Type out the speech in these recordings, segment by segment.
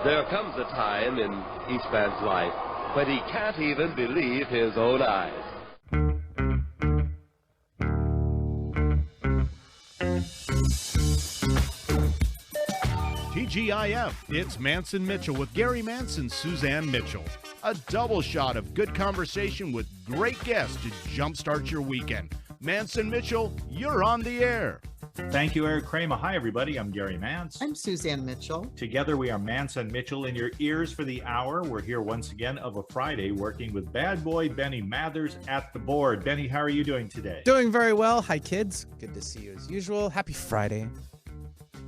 There comes a time in Eastman's life when he can't even believe his own eyes. TGIF, it's Mantz and Mitchell with Gary Mantz and Suzanne Mitchell. A double shot of good conversation with great guests to jumpstart your weekend. Mantz and Mitchell, you're on the air. Thank you, Eric Kramer. Hi, everybody. I'm Gary Mantz. I'm Suzanne Mitchell. Together, we are Mantz and Mitchell in your ears for the hour. We're here once again of a Friday working with bad boy Benny Mathers at the board. Benny, how are you doing today? Doing very well. Hi, kids. Good to see you as usual. Happy Friday.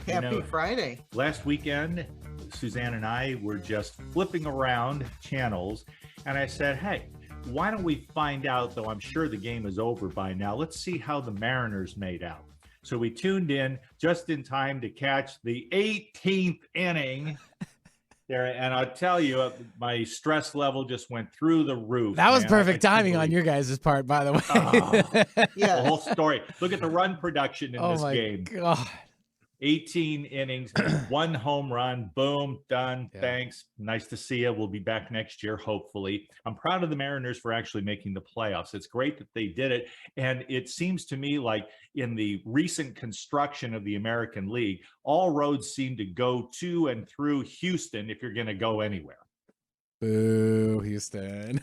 Happy Friday. Last weekend, Suzanne and I were just flipping around channels, and I said, hey, why don't we find out, though I'm sure the game is over by now, let's see how the Mariners made out. So we tuned in just in time to catch the 18th inning there, and I'll tell you, my stress level just went through the roof. That was perfect timing on your guys' part, by the way. Yeah, the whole story. Look at the run production in this game. God. 18 innings, one home run, boom, done. Yeah. Thanks. Nice to see you. We'll be back next year, hopefully. I'm proud of the Mariners for actually making the playoffs. It's great that they did it. And it seems to me like in the recent construction of the American League, all roads seem to go to and through Houston if you're going to go anywhere. Boo, Houston.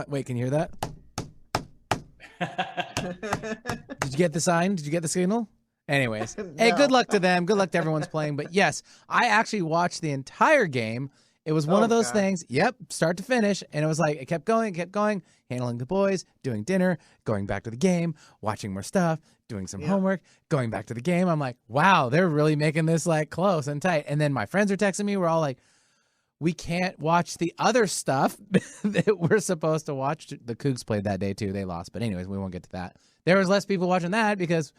Wait, can you hear that? Did you get the sign? Did you get the signal? Anyways, no. Hey, good luck to them. Good luck to everyone's playing. But yes, I actually watched the entire game. It was one of those things, start to finish. And it was like, it kept going, handling the boys, doing dinner, going back to the game, watching more stuff, doing some homework, going back to the game. I'm like, wow, they're really making this like close and tight. And then my friends are texting me. We're all like, we can't watch the other stuff that we're supposed to watch. The Cougs played that day too. They lost. But anyways, we won't get to that. There was less people watching that because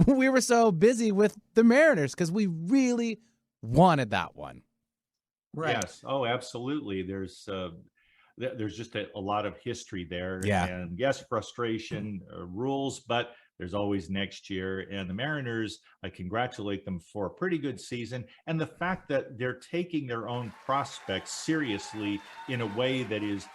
we were so busy with the Mariners because we really wanted that one. Right. Yes. Oh, absolutely. There's just a lot of history there. Yeah. And yes, frustration rules, but there's always next year. And the Mariners, I congratulate them for a pretty good season. And the fact that they're taking their own prospects seriously in a way that is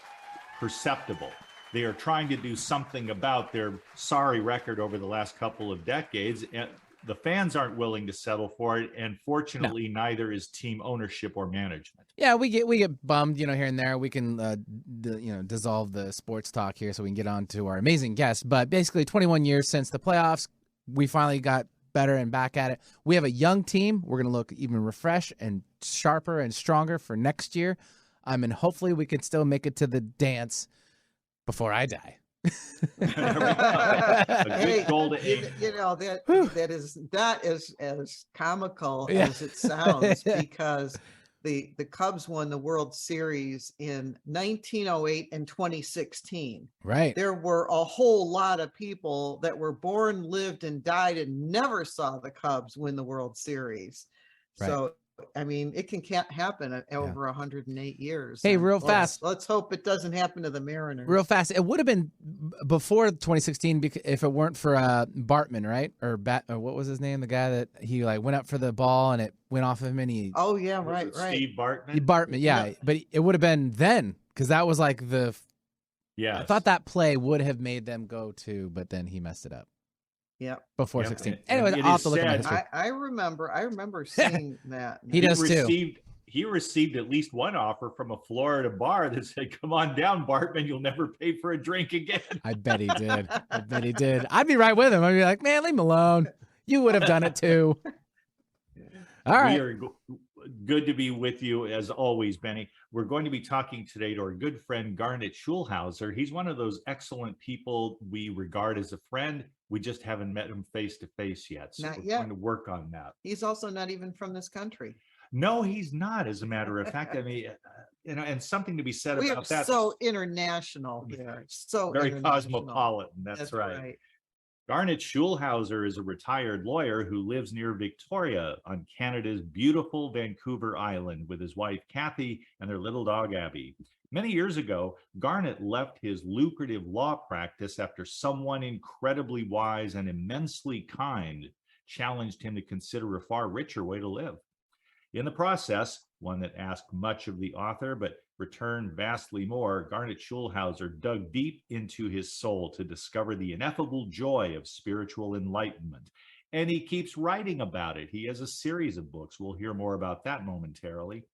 perceptible. They are trying to do something about their sorry record over the last couple of decades, and the fans aren't willing to settle for it. And fortunately, neither is team ownership or management. Yeah, we get bummed, here and there. We can, dissolve the sports talk here so we can get on to our amazing guest. But basically, 21 years since the playoffs, we finally got better and back at it. We have a young team. We're going to look even refreshed and sharper and stronger for next year. And hopefully, we can still make it to the dance before I die. A good goal to aim. That is as comical as it sounds because the Cubs won the World Series in 1908 and 2016. Right. There were a whole lot of people that were born, lived, and died and never saw the Cubs win the World Series. Right. So I mean, it can't happen over 108 years. Hey, real fast. Let's hope it doesn't happen to the Mariners. Real fast. It would have been before 2016 if it weren't for Bartman, right? Or what was his name? The guy that he went up for the ball and it went off of him and he. Oh yeah, right. Steve Bartman. Bartman, yeah. But it would have been then because that was like the. Yeah. I thought that play would have made them go to, but then he messed it up. Yeah. Before 16. Anyway, I'll have to look at my history. I remember seeing that. He does too. He received at least one offer from a Florida bar that said, "Come on down, Bartman. You'll never pay for a drink again." I bet he did. I'd be right with him. I'd be like, man, leave him alone. You would have done it too. All right. We are good to be with you as always, Benny. We're going to be talking today to our good friend, Garnet Schulhauser. He's one of those excellent people we regard as a friend. We just haven't met him face to face yet. So we're going to work on that. He's also not even from this country. No, he's not. As a matter of fact, I mean, and something to be said about that. So international here. So very cosmopolitan. That's right. Garnet Schulhauser is a retired lawyer who lives near Victoria on Canada's beautiful Vancouver Island with his wife, Kathy, and their little dog, Abby. Many years ago, Garnet left his lucrative law practice after someone incredibly wise and immensely kind challenged him to consider a far richer way to live. In the process, one that asked much of the author, but returned vastly more. Garnet Schulhauser dug deep into his soul to discover the ineffable joy of spiritual enlightenment. And he keeps writing about it. He has a series of books. We'll hear more about that momentarily.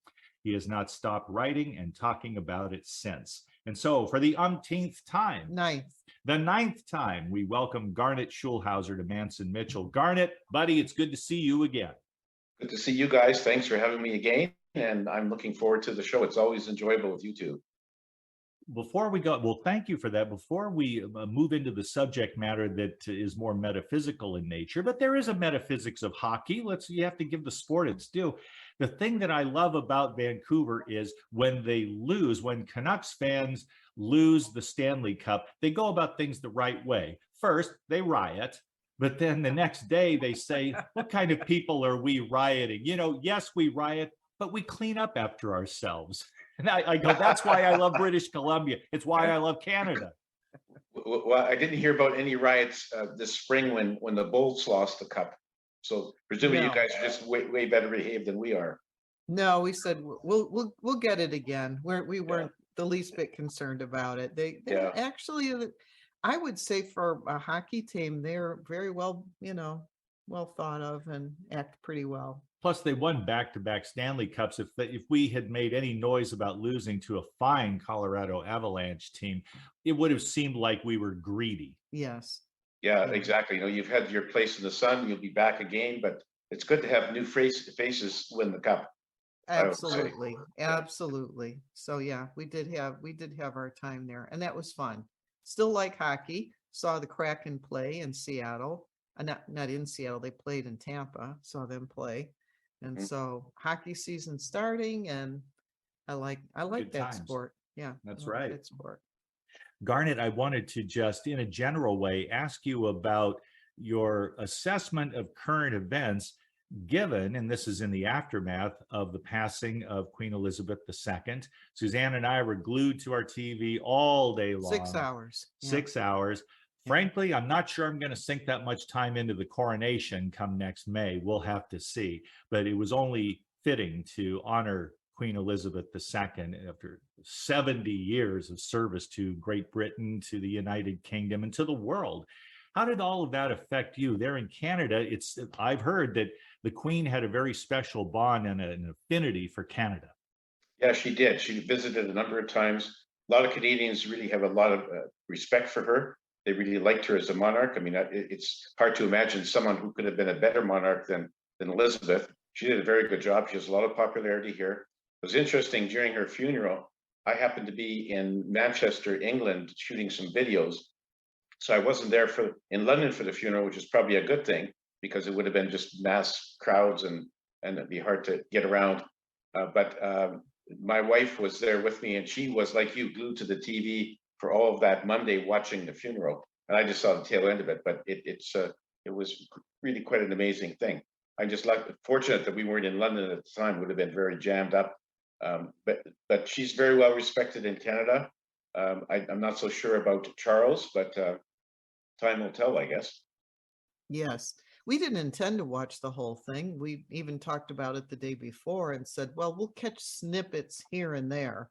He has not stopped writing and talking about it since. And so for the umpteenth time, the ninth time, we welcome Garnet Schulhauser to Mantz and Mitchell. Garnet, buddy, it's good to see you again. Good to see you guys. Thanks for having me again. And I'm looking forward to the show. It's always enjoyable with you two. Before we go, well, thank you for that. Before we move into the subject matter that is more metaphysical in nature, but there is a metaphysics of hockey. You have to give the sport its due. The thing that I love about Vancouver is when they lose, when Canucks fans lose the Stanley Cup, they go about things the right way. First, they riot. But then the next day they say, what kind of people are we rioting? You know, yes, we riot, but we clean up after ourselves. And I go, that's why I love British Columbia. It's why I love Canada. Well, I didn't hear about any riots this spring when the Bolts lost the cup. So presumably you guys are just way better behaved than we are. No, we said we'll get it again. We weren't the least bit concerned about it. They actually, I would say for a hockey team, they're very well, well thought of and act pretty well. Plus, they won back-to-back Stanley Cups. If we had made any noise about losing to a fine Colorado Avalanche team, it would have seemed like we were greedy. Yes. Yeah, exactly. You've had your place in the sun. You'll be back again, but it's good to have new faces win the cup. Absolutely, absolutely. So yeah, we did have our time there, and that was fun. Still like hockey. Saw the Kraken play in Seattle. Not in Seattle. They played in Tampa. Saw them play. And so hockey season starting, and I like that sport. Yeah, that's right. That sport. Garnet, I wanted to just, in a general way, ask you about your assessment of current events, given, and this is in the aftermath of the passing of Queen Elizabeth II. Suzanne and I were glued to our TV all day long. 6 hours. 6 hours. Frankly, I'm not sure I'm going to sink that much time into the coronation come next May. We'll have to see. But it was only fitting to honor Queen Elizabeth II after 70 years of service to Great Britain, to the United Kingdom, and to the world. How did all of that affect you? There in Canada, I've heard that the Queen had a very special bond and an affinity for Canada. Yeah, she did. She visited a number of times. A lot of Canadians really have a lot of respect for her. They really liked her as a monarch. I mean, it's hard to imagine someone who could have been a better monarch than Elizabeth. She did a very good job. She has a lot of popularity here. It was interesting, during her funeral, I happened to be in Manchester, England, shooting some videos. So I wasn't there in London for the funeral, which is probably a good thing, because it would have been just mass crowds and it'd be hard to get around. But my wife was there with me, and she was, like you, glued to the TV for all of that Monday watching the funeral. And I just saw the tail end of it, but it was really quite an amazing thing. I'm just fortunate that we weren't in London at the time. Would have been very jammed up. But she's very well respected in Canada. I'm not so sure about Charles, but time will tell, I guess. Yes. We didn't intend to watch the whole thing. We even talked about it the day before and said, well, we'll catch snippets here and there.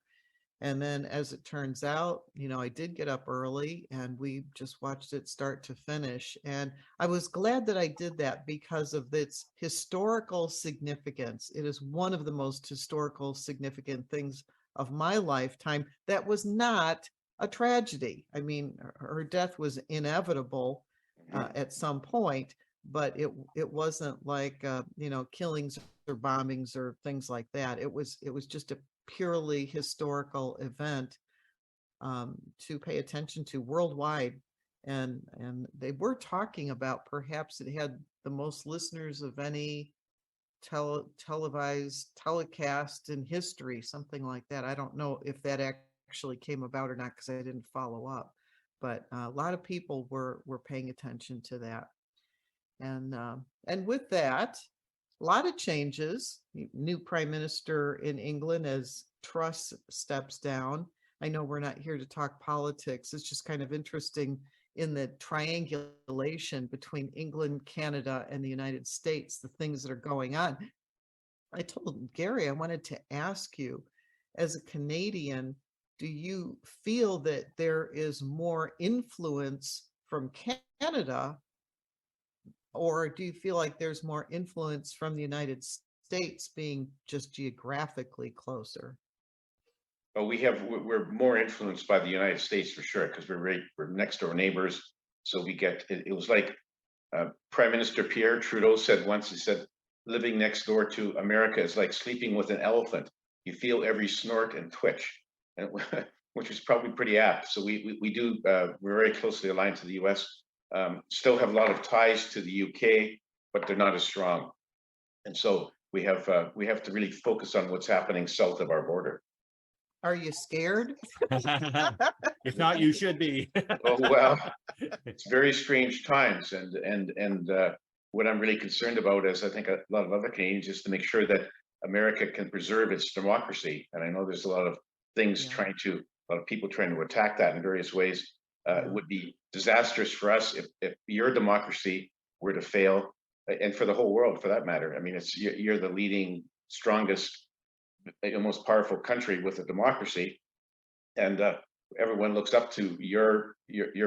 And then, as it turns out, I did get up early and we just watched it start to finish. And I was glad that I did that because of its historical significance. It is one of the most historical significant things of my lifetime that was not a tragedy. I mean, her death was inevitable at some point, but it wasn't like, killings or bombings or things like that. It was just a purely historical event to pay attention to worldwide, and they were talking about perhaps it had the most listeners of any televised telecast in history, something like that. I don't know if that actually came about or not, because I didn't follow up, but a lot of people were paying attention to that, and with that, a lot of changes. New prime minister in England as Truss steps down. I know we're not here to talk politics. It's just kind of interesting in the triangulation between England, Canada, and the United States, the things that are going on. I told Gary I wanted to ask you, as a Canadian, do you feel that there is more influence from Canada, or do you feel like there's more influence from the United States being just geographically closer? But we're more influenced by the United States for sure, because we're next door neighbors. So we get it was like Prime Minister Pierre Trudeau said once. He said, "Living next door to America is like sleeping with an elephant. You feel every snort and twitch," and which is probably pretty apt. So we do we're very closely aligned to the U.S. Still have a lot of ties to the UK, but they're not as strong. And so we have to really focus on what's happening south of our border. Are you scared? If not, you should be. Oh well, it's very strange times, and what I'm really concerned about, as I think a lot of other Canadians, is to make sure that America can preserve its democracy. And I know there's a lot of things Yeah. a lot of people trying to attack that in various ways. It would be disastrous for us if your democracy were to fail, and for the whole world, for that matter. I mean, you're the leading, strongest, most powerful country with a democracy, and everyone looks up to your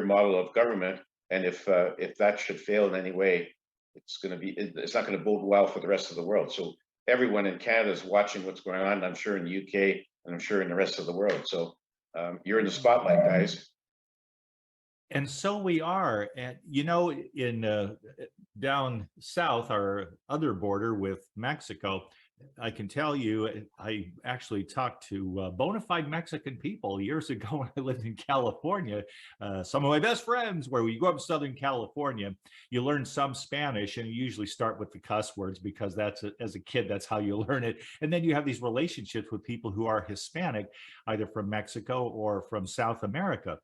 model of government. And if that should fail in any way, it's not going to bode well for the rest of the world. So everyone in Canada is watching what's going on. I'm sure in the UK, and I'm sure in the rest of the world. So you're in the spotlight, guys. And so we are. And, in down south, our other border with Mexico, I can tell you, I actually talked to bona fide Mexican people years ago when I lived in California. Some of my best friends, where you go up to Southern California, you learn some Spanish, and you usually start with the cuss words because as a kid, that's how you learn it. And then you have these relationships with people who are Hispanic, either from Mexico or from South America.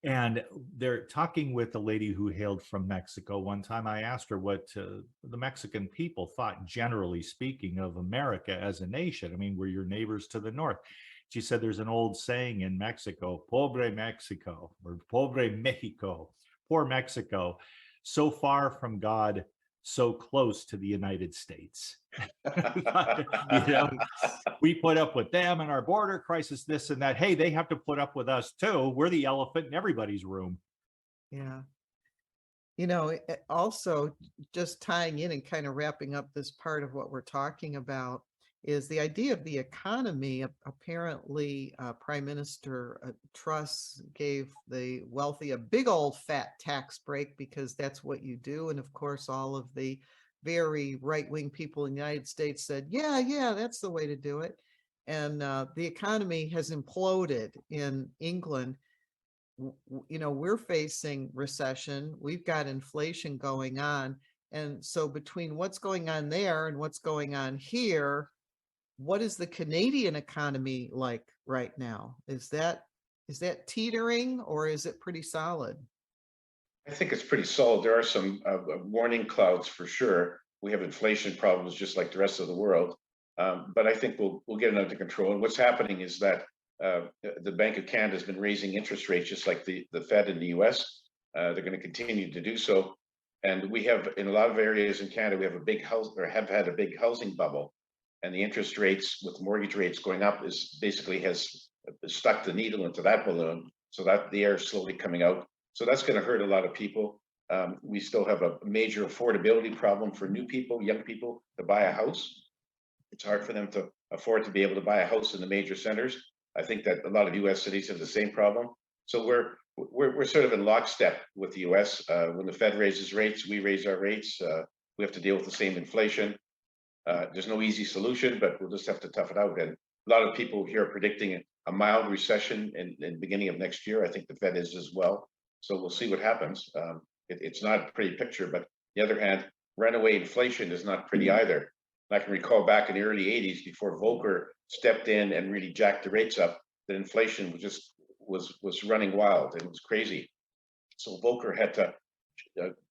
And they're talking with a lady who hailed from Mexico. One time I asked her what the Mexican people thought, generally speaking, of America as a nation. I mean, we're your neighbors to the north. She said there's an old saying in Mexico, pobre Mexico, or pobre Mexico, poor Mexico, so far from God, so close to the United States. We put up with them and our border crisis, this and that. Hey, they have to put up with us too. We're the elephant in everybody's room. Yeah. Also, just tying in and kind of wrapping up this part of what we're talking about is the idea of the economy. Apparently, Prime Minister Truss gave the wealthy a big old fat tax break because that's what you do. And of course, all of the very right-wing people in the United States said, yeah, that's the way to do it. And the economy has imploded in England. We're facing recession. We've got inflation going on. And so between what's going on there and what's going on here, what is the Canadian economy like right now? Is that teetering, or is it pretty solid? I think it's pretty solid. There are some warning clouds for sure. We have inflation problems just like the rest of the world, but I think we'll get it under control. And what's happening is that the Bank of Canada has been raising interest rates just like the Fed in the US. They're going to continue to do so. And we have, in a lot of areas in Canada, we have have had a big housing bubble. And the interest rates with mortgage rates going up has stuck the needle into that balloon, so that the air is slowly coming out. So that's going to hurt a lot of people. We still have a major affordability problem for new people, young people, to buy a house. It's hard for them to afford to be able to buy a house in the major centers. I think that a lot of U.S. cities have the same problem. So we're sort of in lockstep with the U.S. When the Fed raises rates, we raise our rates. We have to deal with the same inflation. There's no easy solution, but we'll just have to tough it out. And a lot of people here are predicting a mild recession in the beginning of next year. I think the Fed is as well. So we'll see what happens. It's not a pretty picture, but on the other hand, runaway inflation is not pretty either. And I can recall back in the early 80s, before Volcker stepped in and really jacked the rates up, that inflation was running wild. It was crazy. So Volcker had to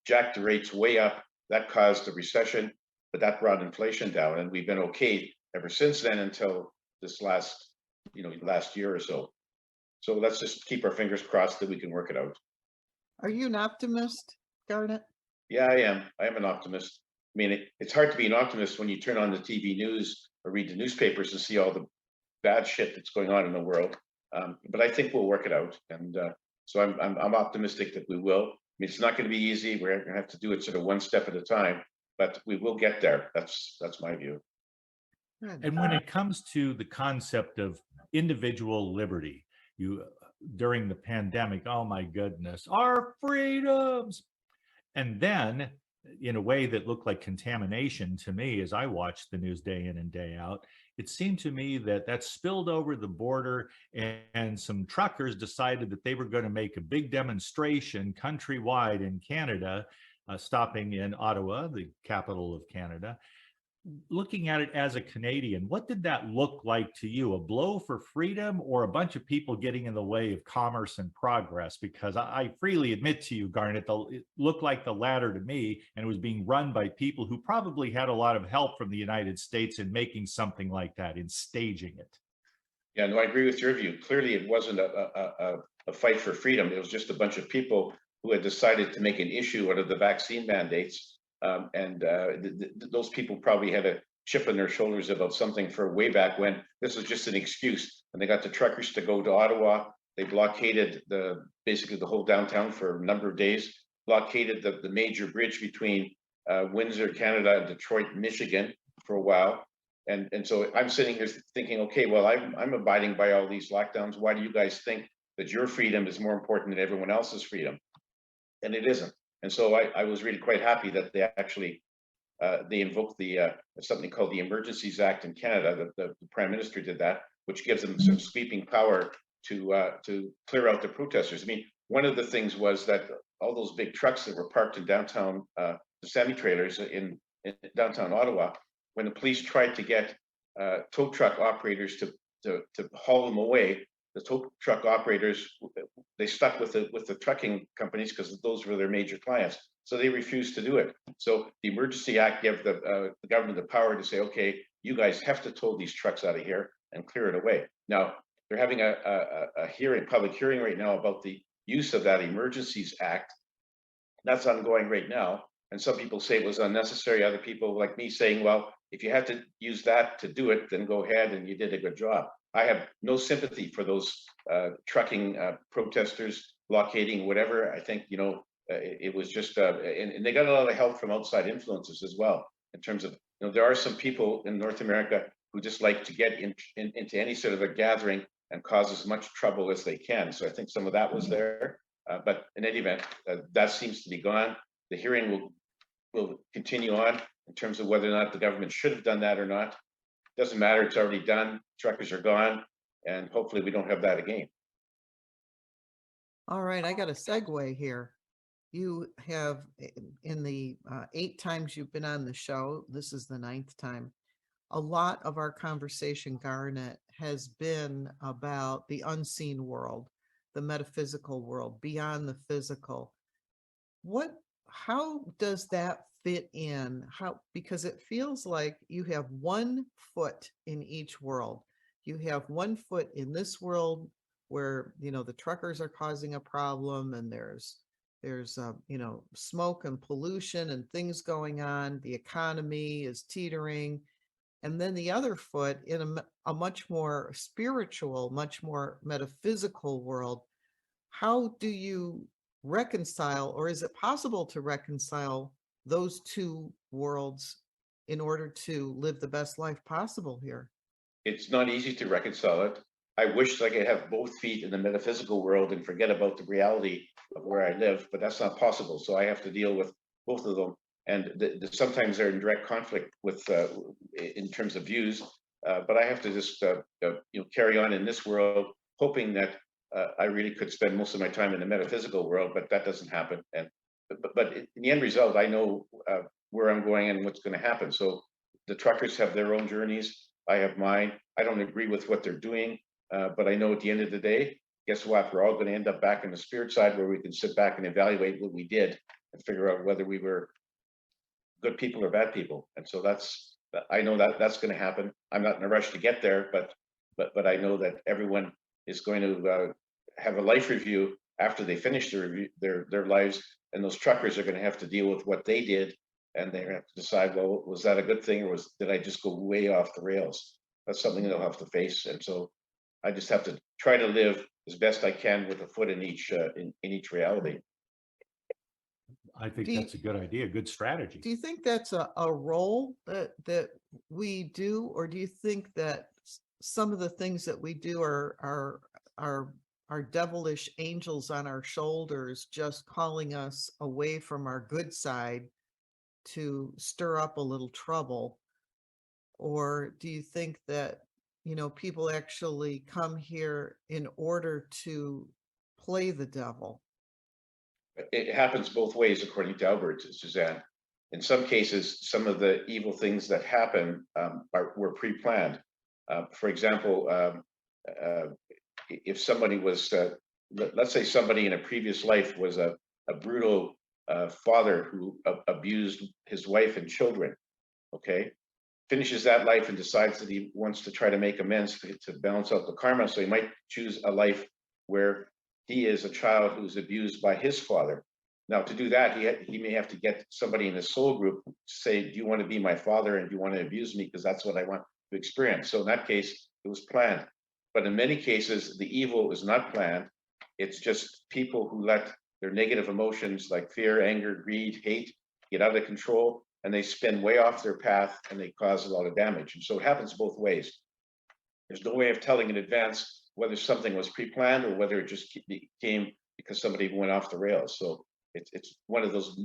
jack the rates way up. That caused a recession, but that brought inflation down, and we've been okay ever since then until this last year or so. So let's just keep our fingers crossed that we can work it out. Are you an optimist, Garnet? Yeah, I am. I am an optimist. mean, it's hard to be an optimist when you turn on the TV news or read the newspapers and see all the bad shit that's going on in the world. But I think we'll work it out, and so I'm optimistic that we will. I mean, it's not going to be easy. We're going to have to do it sort of one step at a time, but we will get there. That's my view. And when it comes to the concept of individual liberty, during the pandemic, oh my goodness, our freedoms. And then in a way that looked like contamination to me as I watched the news day in and day out, it seemed to me that spilled over the border, and some truckers decided that they were going to make a big demonstration countrywide in Canada, stopping in Ottawa, the capital of Canada. Looking at it as a Canadian, what did that look like to you? A blow for freedom, or a bunch of people getting in the way of commerce and progress? Because I freely admit to you, Garnet, it looked like the latter to me, and it was being run by people who probably had a lot of help from the United States in making something like that, in staging it. Yeah, no, I agree with your view. Clearly, it wasn't a fight for freedom. It was just a bunch of people who had decided to make an issue out of the vaccine mandates. Those people probably had a chip on their shoulders about something for way back when. This was just an excuse. And they got the truckers to go to Ottawa. They blockaded basically the whole downtown for a number of days, blockaded the major bridge between Windsor, Canada, and Detroit, Michigan for a while. And so I'm sitting here thinking, okay, well, I'm abiding by all these lockdowns. Why do you guys think that your freedom is more important than everyone else's freedom? And it isn't. And so I was really quite happy that they actually they invoked something called the Emergencies Act in Canada. The Prime Minister did that, which gives them some sweeping power to clear out the protesters. I mean, one of the things was that all those big trucks that were parked in downtown, the semi-trailers in downtown Ottawa, when the police tried to get tow truck operators to haul them away, the tow truck operators, they stuck with the trucking companies because those were their major clients. So they refused to do it. So the Emergency Act gave the government the power to say, okay, you guys have to tow these trucks out of here and clear it away. Now, they're having a public hearing right now about the use of that Emergencies Act. That's ongoing right now. And some people say it was unnecessary. Other people like me saying, well, if you had to use that to do it, then go ahead and you did a good job. I have no sympathy for those trucking protesters, blockading, whatever. I think, it was just, and they got a lot of help from outside influences as well, in terms of, there are some people in North America who just like to get into any sort of a gathering and cause as much trouble as they can. So I think some of that was there. But in any event, that seems to be gone. The hearing will continue on in terms of whether or not the government should have done that or not. Doesn't matter, it's already done. Truckers are gone, and hopefully we don't have that again. All right, I got a segue here. You have, in the 8 times you've been on the show, this is the 9th time, a lot of our conversation, Garnet, has been about the unseen world, the metaphysical world, beyond the physical. How does that fit in? Because it feels like you have one foot in each world. You have one foot in this world where, the truckers are causing a problem, and there's smoke and pollution and things going on. The economy is teetering. And then the other foot in a much more spiritual, much more metaphysical world. How do you reconcile, or is it possible to reconcile those two worlds in order to live the best life possible here? It's not easy to reconcile it. I wish I could have both feet in the metaphysical world and forget about the reality of where I live, but that's not possible. So I have to deal with both of them. And sometimes they're in direct conflict with, in terms of views, but I have to just, carry on in this world, hoping that I really could spend most of my time in the metaphysical world, but that doesn't happen. But in the end result, I know where I'm going and what's going to happen. So the truckers have their own journeys. I have mine. I don't agree with what they're doing, but I know at the end of the day, guess what? We're all going to end up back in the spirit side, where we can sit back and evaluate what we did and figure out whether we were good people or bad people. And so I know that's going to happen. I'm not in a rush to get there, but I know that everyone is going to have a life review after they finish their lives, and those truckers are going to have to deal with what they did and they have to decide, well, was that a good thing, or did I just go way off the rails? That's something they'll have to face, and so I just have to try to live as best I can with a foot in each reality. I think that's a good idea, good strategy. Do you think that's a role that we do, or do you think that some of the things that we do are devilish angels on our shoulders, just calling us away from our good side to stir up a little trouble? Or do you think that, people actually come here in order to play the devil? It happens both ways, according to Albert, Suzanne. In some cases, some of the evil things that happen were pre-planned. For example, if somebody was, let's say somebody in a previous life was a brutal father who abused his wife and children, okay? Finishes that life and decides that he wants to try to make amends to balance out the karma. So he might choose a life where he is a child who's abused by his father. Now, to do that, he may have to get somebody in his soul group to say, do you want to be my father and do you want to abuse me? Because that's what I want to experience. So in that case, it was planned. But in many cases, the evil is not planned. It's just people who let their negative emotions like fear, anger, greed, hate get out of control, and they spin way off their path and they cause a lot of damage. And so it happens both ways. There's no way of telling in advance whether something was pre-planned or whether it just came because somebody went off the rails. So it's one of those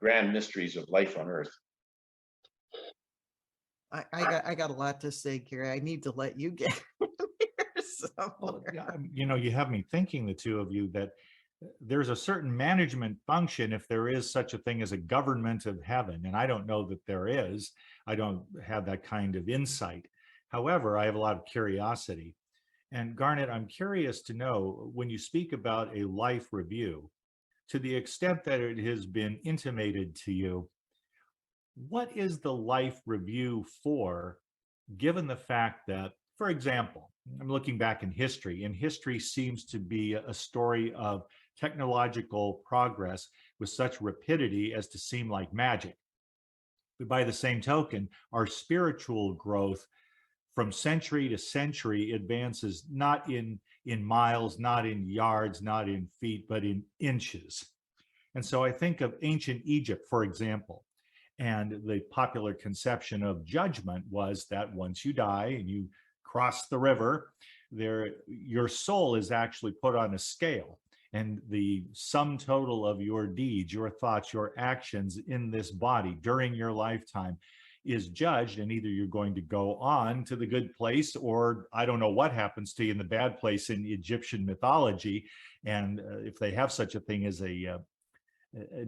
grand mysteries of life on Earth. I got a lot to say, Gary. I need to let you get here somewhere. You have me thinking, the two of you, that there's a certain management function, if there is such a thing as a government of heaven. And I don't know that there is. I don't have that kind of insight. However, I have a lot of curiosity. And Garnet, I'm curious to know, when you speak about a life review, to the extent that it has been intimated to you, what is the life review for, given the fact that, for example, I'm looking back in history, and history seems to be a story of technological progress with such rapidity as to seem like magic. But by the same token, our spiritual growth from century to century advances not in miles, not in yards, not in feet, but in inches. And so I think of ancient Egypt, for example, and the popular conception of judgment was that once you die and you cross the river, your soul is actually put on a scale, and the sum total of your deeds, your thoughts, your actions in this body during your lifetime is judged, and either you're going to go on to the good place, or I don't know what happens to you in the bad place in Egyptian mythology. And if they have such a thing as an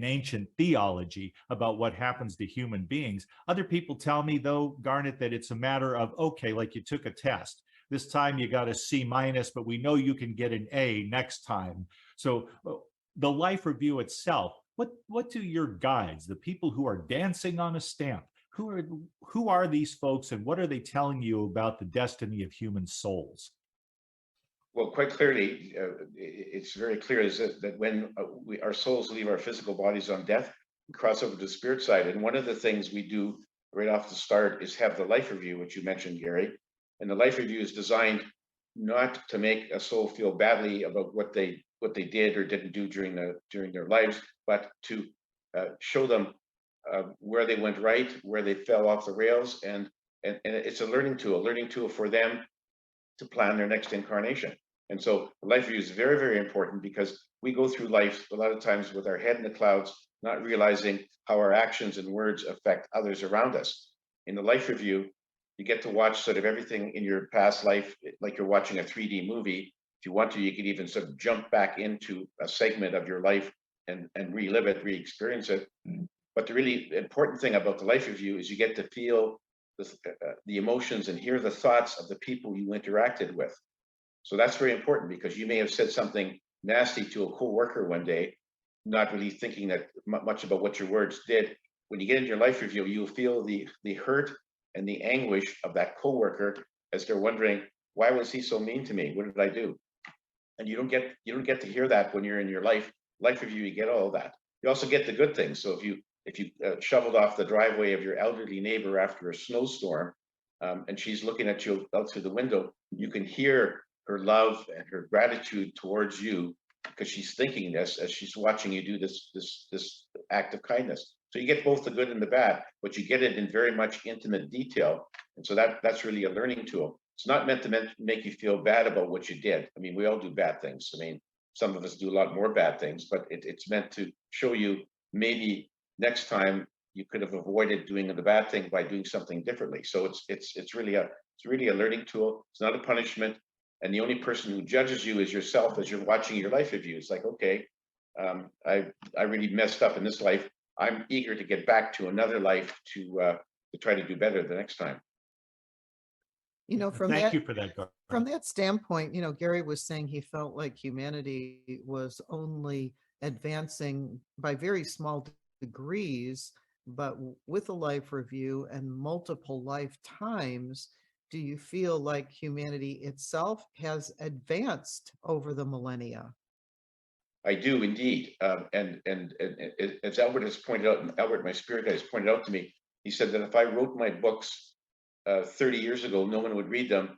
ancient theology about what happens to human beings. Other people tell me, though, Garnet, that it's a matter of, okay, like you took a test. This time you got a C-, but we know you can get an A next time. So the life review itself, what do your guides, the people who are dancing on a stamp, who are these folks, and what are they telling you about the destiny of human souls? Well, quite clearly, it's very clear is that when our souls leave our physical bodies on death, we cross over to the spirit side. And one of the things we do right off the start is have the life review, which you mentioned, Gary. And the life review is designed not to make a soul feel badly about what they did or didn't do during their lives, but to show them where they went right, where they fell off the rails, and it's a learning tool for them to plan their next incarnation. And so the life review is very, very important, because we go through life a lot of times with our head in the clouds, not realizing how our actions and words affect others around us. In the life review, you get to watch sort of everything in your past life, like you're watching a 3D movie. If you want to, you could even sort of jump back into a segment of your life and relive it, re-experience it. But the really important thing about the life review is you get to feel the emotions and hear the thoughts of the people you interacted with. So that's very important, because you may have said something nasty to a coworker one day, not really thinking that much about what your words did. When you get into your life review, you'll feel the hurt and the anguish of that coworker as they're wondering, why was he so mean to me? What did I do? And you don't get to hear that when you're in your life review. You get all of that. You also get the good things. So if you if you shoveled off the driveway of your elderly neighbor after a snowstorm, and she's looking at you out through the window, you can hear her love and her gratitude towards you because she's thinking this as she's watching you do this act of kindness. So you get both the good and the bad, but you get it in very much intimate detail. And so that's really a learning tool. It's not meant to make you feel bad about what you did. I mean, we all do bad things. I mean, some of us do a lot more bad things, but it's meant to show you maybe next time you could have avoided doing the bad thing by doing something differently. So it's really a learning tool. It's not a punishment. And the only person who judges you is yourself as you're watching your life review. It's like, okay, I really messed up in this life. I'm eager to get back to another life to try to do better the next time. You know, Thank you for that, Garnet. From that standpoint, you know, Gary was saying he felt like humanity was only advancing by very small degrees, but with a life review and multiple lifetimes, do you feel like humanity itself has advanced over the millennia? I do indeed. And as Albert has pointed out, and Albert, my spirit guide, has pointed out to me, he said that if I wrote my books 30 years ago, no one would read them,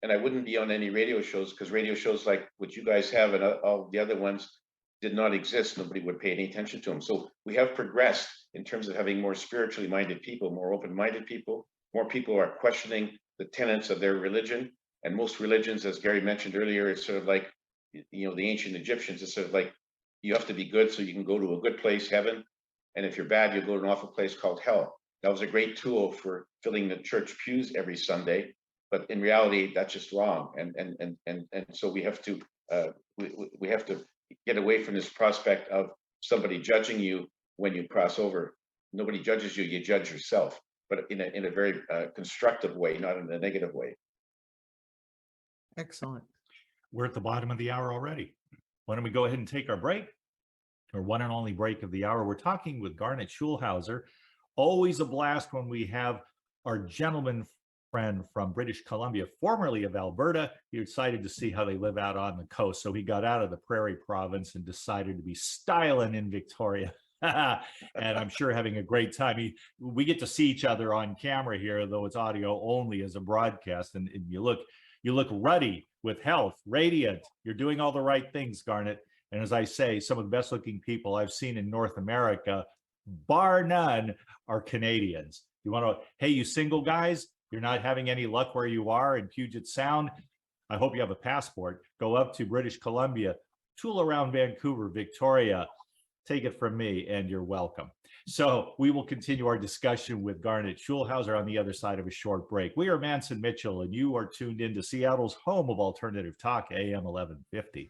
and I wouldn't be on any radio shows, because radio shows like what you guys have and all the other ones did not exist. Nobody would pay any attention to them. So we have progressed in terms of having more spiritually minded people, more open-minded people. More people are questioning the tenets of their religion. And most religions, as Gary mentioned earlier, it's sort of like, you know, the ancient Egyptians, it's sort of like you have to be good so you can go to a good place, heaven. And if you're bad, you'll go to an awful place called hell. That was a great tool for filling the church pews every Sunday, but in reality, that's just wrong. And so we have to get away from this prospect of somebody judging you when you cross over. Nobody judges you; you judge yourself, but in a very constructive way, not in a negative way. Excellent. We're at the bottom of the hour already. Why don't we go ahead and take our break, our one and only break of the hour? We're talking with Garnet Schulhauser. Always a blast when we have our gentleman friend from British Columbia, formerly of Alberta. He decided to see how they live out on the coast. So he got out of the Prairie Province and decided to be styling in Victoria. And I'm sure having a great time. We get to see each other on camera here, though it's audio only as a broadcast. And you look ruddy, with health, radiant. You're doing all the right things, Garnet. And as I say, some of the best looking people I've seen in North America, bar none, are Canadians. You want to, hey, you single guys, you're not having any luck where you are in Puget Sound. I hope you have a passport. Go up to British Columbia, tool around Vancouver, Victoria. Take it from me, and you're welcome. So we will continue our discussion with Garnet Schulhauser on the other side of a short break. We are Mantz and Mitchell, and you are tuned in to Seattle's home of alternative talk, AM 1150.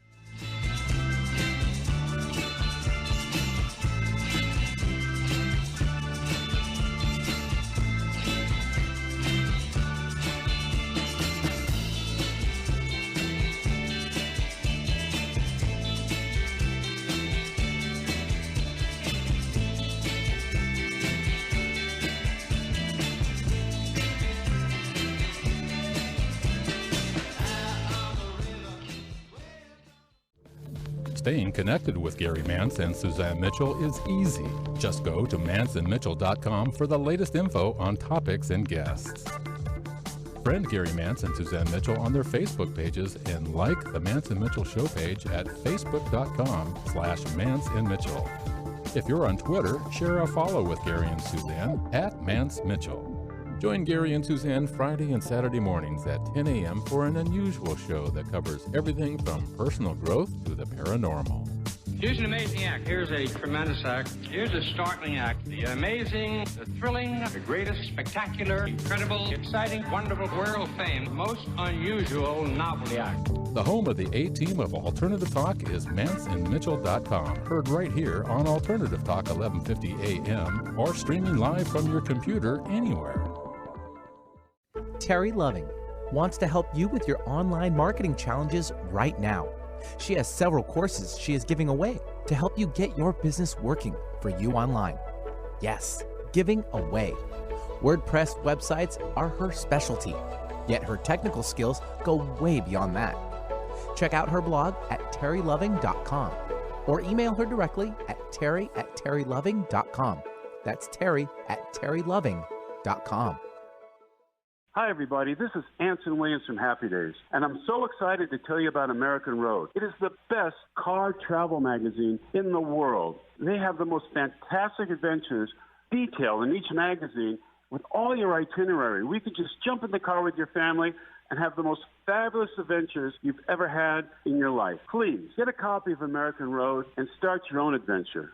Staying connected with Gary Mantz and Suzanne Mitchell is easy. Just go to mantzandmitchell.com for the latest info on topics and guests. Friend Gary Mantz and Suzanne Mitchell on their Facebook pages and like the Mantz and Mitchell show page at facebook.com/mantzandmitchell. If you're on Twitter, share a follow with Gary and Suzanne at Mantz Mitchell. Join Gary and Suzanne Friday and Saturday mornings at 10 a.m. for an unusual show that covers everything from personal growth to the paranormal. Here's an amazing act. Here's a tremendous act. Here's a startling act. The amazing, the thrilling, the greatest, spectacular, incredible, exciting, wonderful, world famed, most unusual novelty act. The home of the A-team of Alternative Talk is mantzandmitchell.com. Heard right here on Alternative Talk 1150 AM or streaming live from your computer anywhere. Terry Loving wants to help you with your online marketing challenges right now. She has several courses she is giving away to help you get your business working for you online. Yes, giving away. WordPress websites are her specialty, yet her technical skills go way beyond that. Check out her blog at terryloving.com or email her directly at terry@terryloving.com. That's Terry at terryloving.com. Hi, everybody. This is Anson Williams from Happy Days, and I'm so excited to tell you about American Road. It is the best car travel magazine in the world. They have the most fantastic adventures detailed in each magazine with all your itinerary. We could just jump in the car with your family and have the most fabulous adventures you've ever had in your life. Please get a copy of American Road and start your own adventure.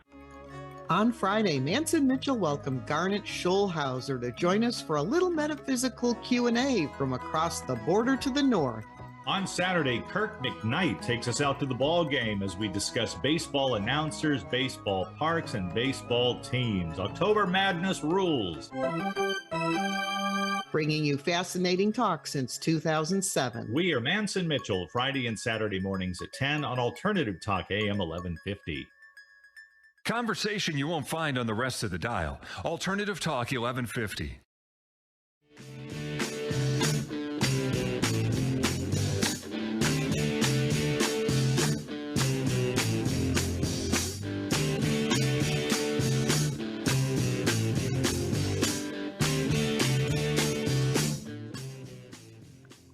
On Friday, Mantz and Mitchell welcome Garnet Schulhauser to join us for a little metaphysical Q&A from across the border to the north. On Saturday, Kirk McKnight takes us out to the ball game as we discuss baseball announcers, baseball parks, and baseball teams. October Madness rules. Bringing you fascinating talk since 2007. We are Mantz and Mitchell, Friday and Saturday mornings at 10 on Alternative Talk AM 1150. Conversation you won't find on the rest of the dial. Alternative Talk 1150.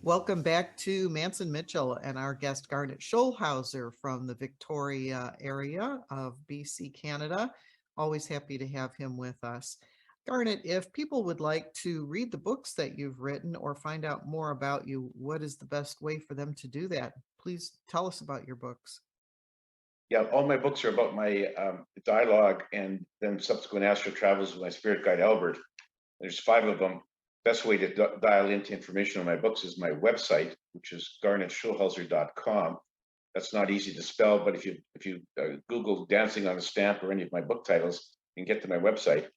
Welcome back to Mantz and Mitchell and our guest Garnet Schulhauser from the Victoria area of BC, Canada. Always happy to have him with us. Garnet, if people would like to read the books that you've written or find out more about you, what is the best way for them to do that? Please tell us about your books. Yeah, all my books are about my dialogue and then subsequent astral travels with my spirit guide Albert. There's 5 of them. Best way to dial into information on my books is my website, which is garnetschulhauser.com. That's not easy to spell, but if you Google Dancing on a Stamp or any of my book titles, you can get to my website.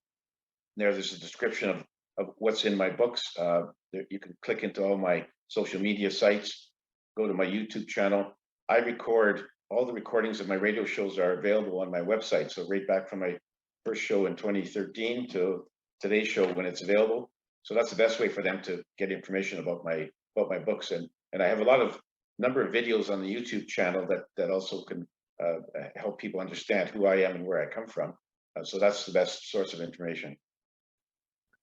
There's a description of what's in my books. You can click into all my social media sites, go to my YouTube channel. I record, all the recordings of my radio shows are available on my website. So right back from my first show in 2013 to today's show when it's available. So that's the best way for them to get information about my books, and I have a number of videos on the YouTube channel that also can help people understand who I am and where I come from. So that's the best source of information.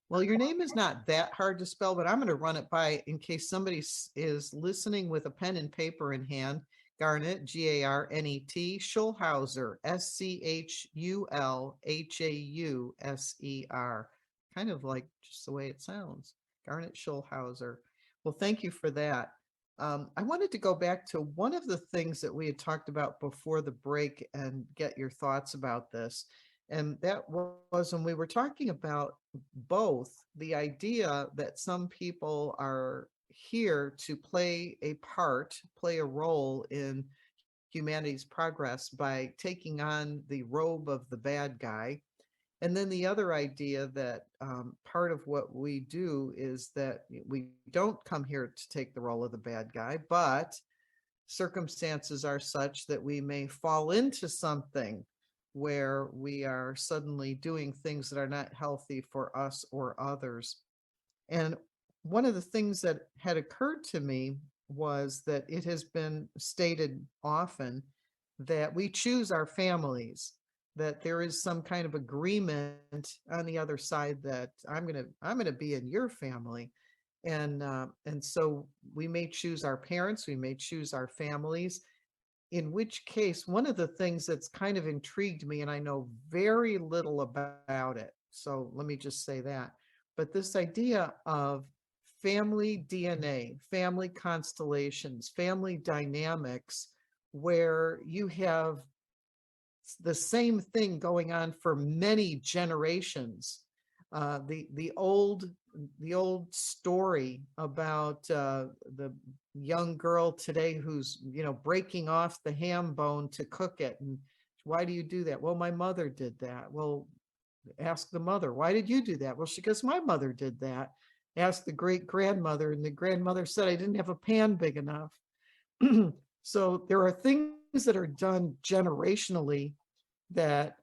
Well, your name is not that hard to spell, but I'm going to run it by in case somebody is listening with a pen and paper in hand. Garnet, Garnet, Schulhauser, Schulhauser. Kind of like just the way it sounds, Garnet Schulhauser. Well, thank you for that. I wanted to go back to one of the things that we had talked about before the break and get your thoughts about this. And that was when we were talking about both the idea that some people are here to play a role in humanity's progress by taking on the robe of the bad guy. And then the other idea that part of what we do is that we don't come here to take the role of the bad guy, but circumstances are such that we may fall into something where we are suddenly doing things that are not healthy for us or others. And one of the things that had occurred to me was that it has been stated often that we choose our families, that there is some kind of agreement on the other side that I'm gonna be in your family, and so we may choose our parents, we may choose our families. In which case, one of the things that's kind of intrigued me, and I know very little about it, so let me just say that, but this idea of family DNA, family constellations, family dynamics, where you have the same thing going on for many generations. The old story about the young girl today who's breaking off the ham bone to cook it, and why do you do that? Well, my mother did that. Well, ask the mother, why did you do that? Well, she goes, my mother did that. Ask the great grandmother, and the grandmother said I didn't have a pan big enough. So there are things that are done generationally that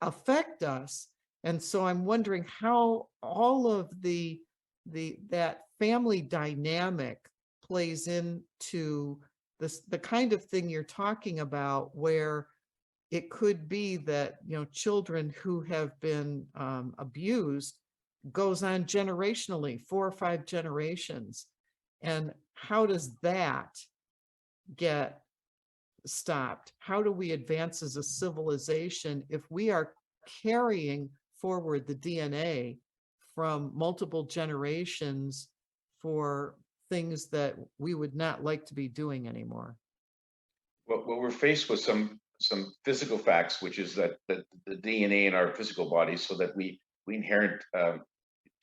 affect us. And so I'm wondering how all of that family dynamic plays into this, the kind of thing you're talking about, where it could be that, children who have been abused goes on generationally, 4 or 5 generations. And how does that get stopped? How do we advance as a civilization if we are carrying forward the DNA from multiple generations for things that we would not like to be doing anymore? Well, we're faced with some physical facts, which is that the DNA in our physical bodies, so that we inherit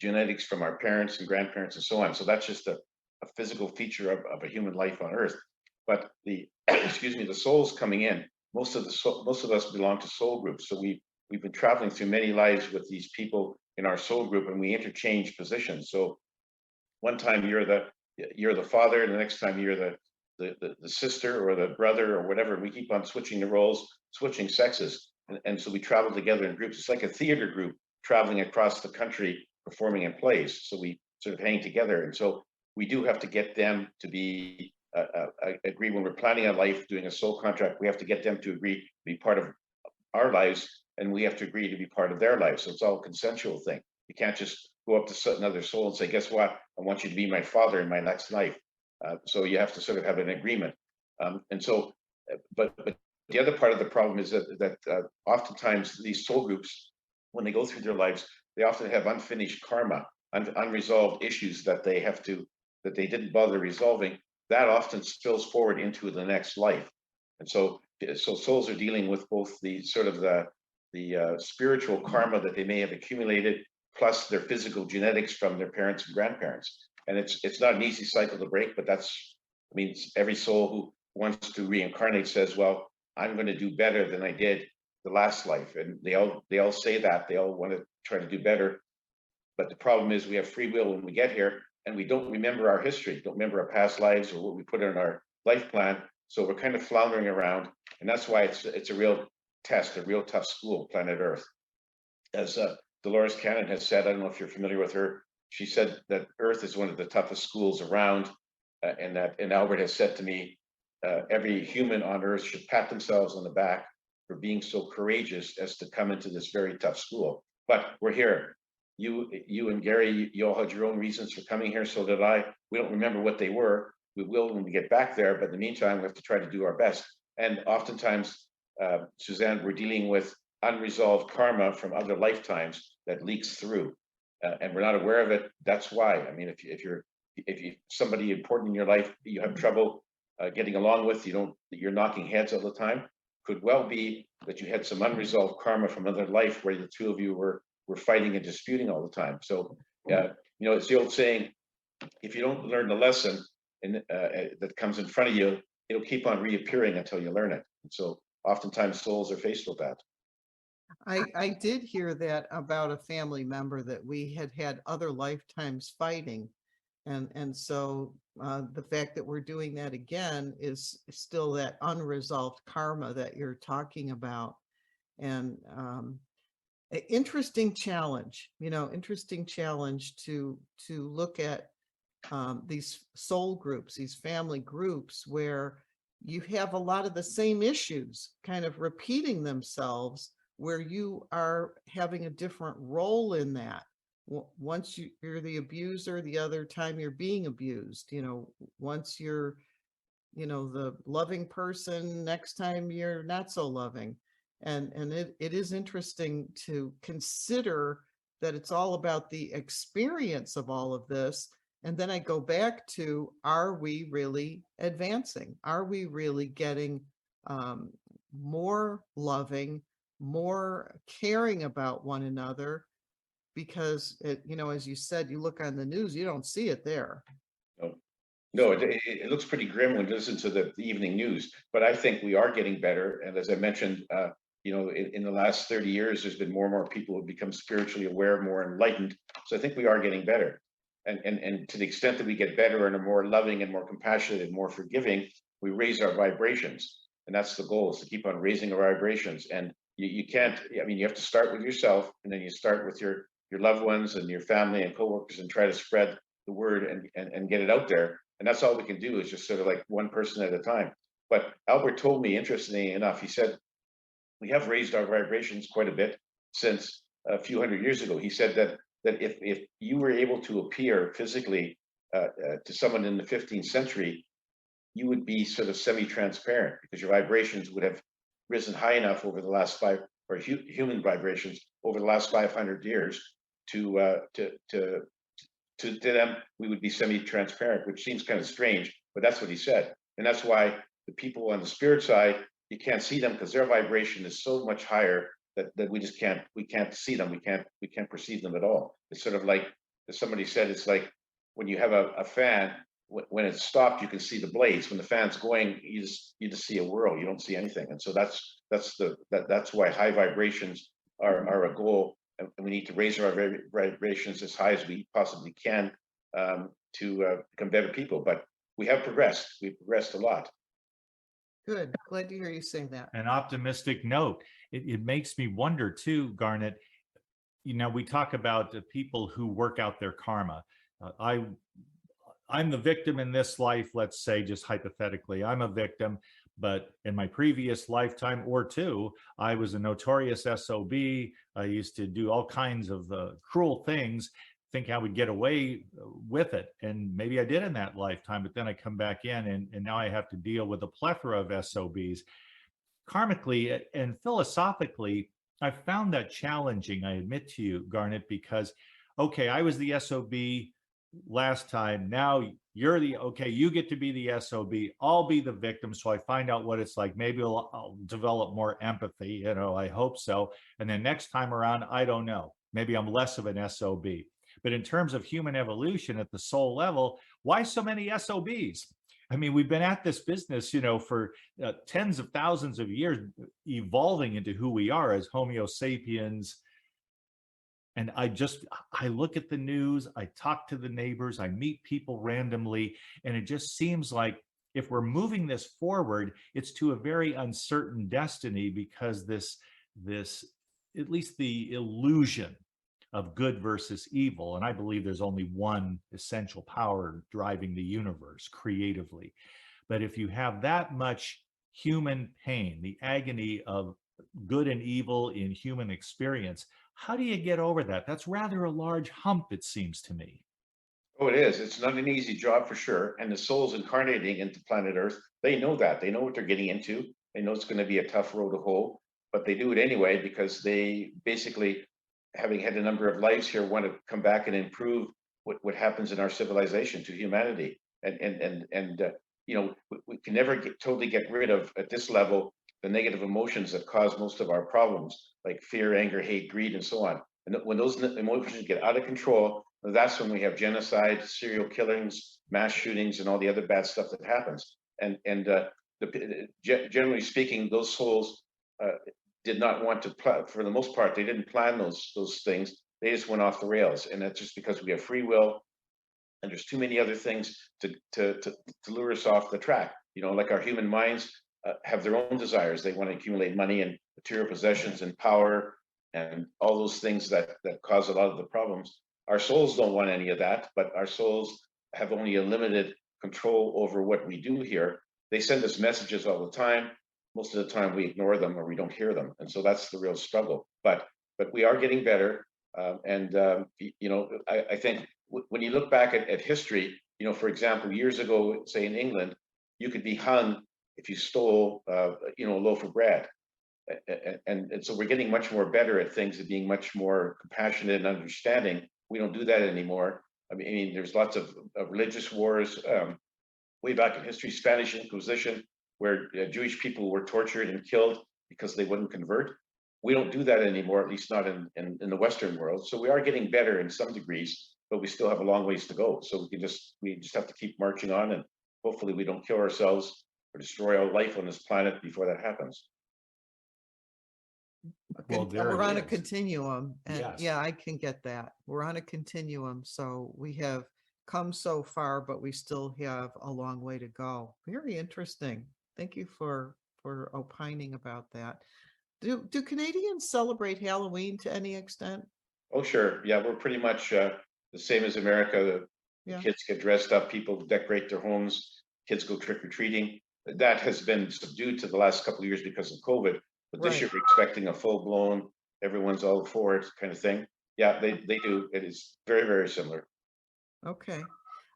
genetics from our parents and grandparents and so on. So that's just a physical feature of a human life on Earth. But the excuse me, the souls coming in, most of us belong to soul groups. So we've been traveling through many lives with these people in our soul group, and we interchange positions. So one time you're the father, and the next time you're the sister or the brother or whatever. We keep on switching the roles, switching sexes, and so we travel together in groups. It's like a theater group traveling across the country performing in plays. So we sort of hang together, and so we do have to get them to be agree when we're planning a life, doing a soul contract. We have to get them to agree to be part of our lives, and we have to agree to be part of their lives. So it's all a consensual thing. You can't just go up to another soul and say, "Guess what? I want you to be my father in my next life." So you have to sort of have an agreement. And so, but the other part of the problem is that oftentimes these soul groups, when they go through their lives, they often have unfinished karma, unresolved issues that they didn't bother resolving. That often spills forward into the next life. And so souls are dealing with both the sort of the spiritual karma that they may have accumulated, plus their physical genetics from their parents and grandparents. And it's not an easy cycle to break, but every soul who wants to reincarnate says, "Well, I'm going to do better than I did the last life." And they all say that. They all want to try to do better. But the problem is we have free will when we get here, and we don't remember our history, don't remember our past lives or what we put in our life plan. So we're kind of floundering around. And that's why it's a real test, a real tough school, planet Earth. As Dolores Cannon has said, I don't know if you're familiar with her, she said that Earth is one of the toughest schools around, and Albert has said to me, every human on Earth should pat themselves on the back for being so courageous as to come into this very tough school. But we're here. You and Gary, you all had your own reasons for coming here, so did I. We don't remember what they were. We will when we get back there, but in the meantime, we have to try to do our best. And oftentimes, Suzanne, we're dealing with unresolved karma from other lifetimes that leaks through. And we're not aware of it. That's why. I mean, if you're somebody important in your life, you have trouble getting along with, you're knocking heads all the time, could well be that you had some unresolved karma from another life where the two of you were fighting and disputing all the time. So, it's the old saying: if you don't learn the lesson that comes in front of you, it'll keep on reappearing until you learn it. And so, oftentimes, souls are faced with that. I did hear that about a family member that we had other lifetimes fighting. And so the fact that we're doing that again is still that unresolved karma that you're talking about. And interesting challenge to look at these soul groups, these family groups, where you have a lot of the same issues kind of repeating themselves, where you are having a different role in that. Once you're the abuser, the other time you're being abused. Once you're, the loving person, next time you're not so loving. And it is interesting to consider that it's all about the experience of all of this. And then I go back to, are we really advancing? Are we really getting more loving, more caring about one another? Because as you said, you look on the news, you don't see it there. No, it looks pretty grim when you listen to the evening news, but I think we are getting better. And as I mentioned, in the last 30 years, there's been more and more people who have become spiritually aware, more enlightened. So I think we are getting better. And to the extent that we get better and are more loving and more compassionate and more forgiving, we raise our vibrations. And that's the goal, is to keep on raising our vibrations. And you can't, you have to start with yourself, and then you start with your loved ones and your family and coworkers, and try to spread the word and get it out there. And that's all we can do, is just sort of like one person at a time. But Albert told me, interestingly enough, he said, we have raised our vibrations quite a bit since a few hundred years ago. He said that if you were able to appear physically to someone in the 15th century, you would be sort of semi-transparent because your vibrations would have risen high enough over the last human vibrations over the last 500 years to them we would be semi-transparent, which seems kind of strange, but that's what he said. And that's why the people on the spirit side, you can't see them because their vibration is so much higher that we just can't see them. We can't perceive them at all. It's sort of like, as somebody said, it's like when you have a fan, when it's stopped, you can see the blades. When the fan's going, you just see a whirl. You don't see anything. And so that's why high vibrations are a goal, and we need to raise our vibrations as high as we possibly can to become better people. But we have progressed. We've progressed a lot. Good. Glad to hear you say that. An optimistic note. It makes me wonder too, Garnet. You know, we talk about the people who work out their karma. I'm the victim in this life, let's say, just hypothetically, I'm a victim, but in my previous lifetime or two, I was a notorious SOB. I used to do all kinds of cruel things, think I would get away with it. And maybe I did in that lifetime, but then I come back in and now I have to deal with a plethora of SOBs. Karmically and philosophically, I found that challenging, I admit to you, Garnet, because, okay, I was the SOB last time. Now you're you get to be the SOB. I'll be the victim. So I find out what it's like. Maybe I'll develop more empathy, I hope so. And then next time around, I don't know. Maybe I'm less of an SOB. But in terms of human evolution at the soul level, why so many SOBs? I mean, we've been at this business, for tens of thousands of years, evolving into who we are as Homo sapiens. And I look at the news, I talk to the neighbors, I meet people randomly, and it just seems like if we're moving this forward, it's to a very uncertain destiny because this, at least the illusion of good versus evil, and I believe there's only one essential power driving the universe creatively. But if you have that much human pain, the agony of good and evil in human experience, how do you get over that? That's rather a large hump, it seems to me. Oh, it is. It's not an easy job for sure. And the souls incarnating into planet Earth, they know that. They know what they're getting into. They know it's going to be a tough road to hoe, but they do it anyway because they basically, having had a number of lives here, want to come back and improve what happens in our civilization to humanity. And we can never totally get rid of, at this level, the negative emotions that cause most of our problems, like fear, anger, hate, greed, and so on. And when those emotions get out of control, that's when we have genocide, serial killings, mass shootings, and all the other bad stuff that happens. Generally speaking, those souls did not want to, for the most part, they didn't plan those things. They just went off the rails. And that's just because we have free will, and there's too many other things to lure us off the track. Like our human minds have their own desires. They want to accumulate money and material possessions and power and all those things that cause a lot of the problems. Our souls don't want any of that, but our souls have only a limited control over what we do here. They send us messages all the time. Most of the time we ignore them or we don't hear them. And so that's the real struggle. But we are getting better. I think when you look back at history, for example, years ago, say in England, you could be hung if you stole, a loaf of bread. And so we're getting much more better at things and being much more compassionate and understanding. We don't do that anymore. I mean, there's lots of religious wars. Way back in history, Spanish Inquisition, where Jewish people were tortured and killed because they wouldn't convert. We don't do that anymore, at least not in the Western world. So we are getting better in some degrees, but we still have a long ways to go. So we just have to keep marching on, and hopefully we don't kill ourselves or destroy our life on this planet before that happens. Well, we're on a continuum, and yes. Yeah, I can get that. We're on a continuum, so we have come so far, but we still have a long way to go. Very interesting. Thank you for opining about that. Do Canadians celebrate Halloween to any extent? Oh, sure. Yeah, we're pretty much the same as America. The kids get dressed up, people decorate their homes, kids go trick-or-treating. That has been subdued to the last couple of years because of COVID. But this year we're expecting a full-blown, everyone's all for it kind of thing. Yeah, they do. It is very, very similar. Okay.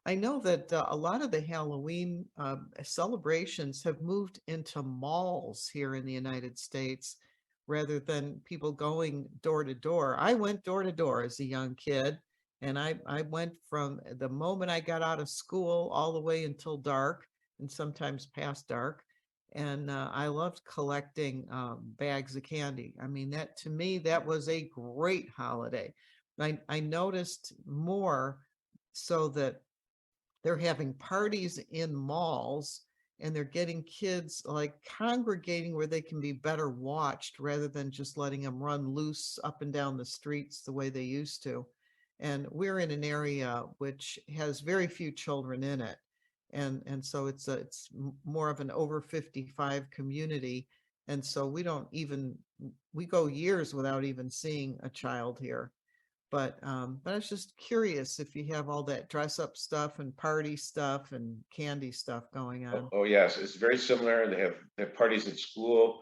I know that a lot of the Halloween celebrations have moved into malls here in the United States rather than people going door to door. I went door to door as a young kid, and I went from the moment I got out of school all the way until dark, and sometimes past dark. And I loved collecting bags of candy. I mean, that to me, that was a great holiday. I noticed more so that they're having parties in malls, and they're getting kids like congregating where they can be better watched rather than just letting them run loose up and down the streets the way they used to. And we're in an area which has very few children in it. And so it's more of an over 55 community. And so we go years without even seeing a child here. But I was just curious if you have all that dress up stuff and party stuff and candy stuff going on. Oh yes, it's very similar. They have parties at school.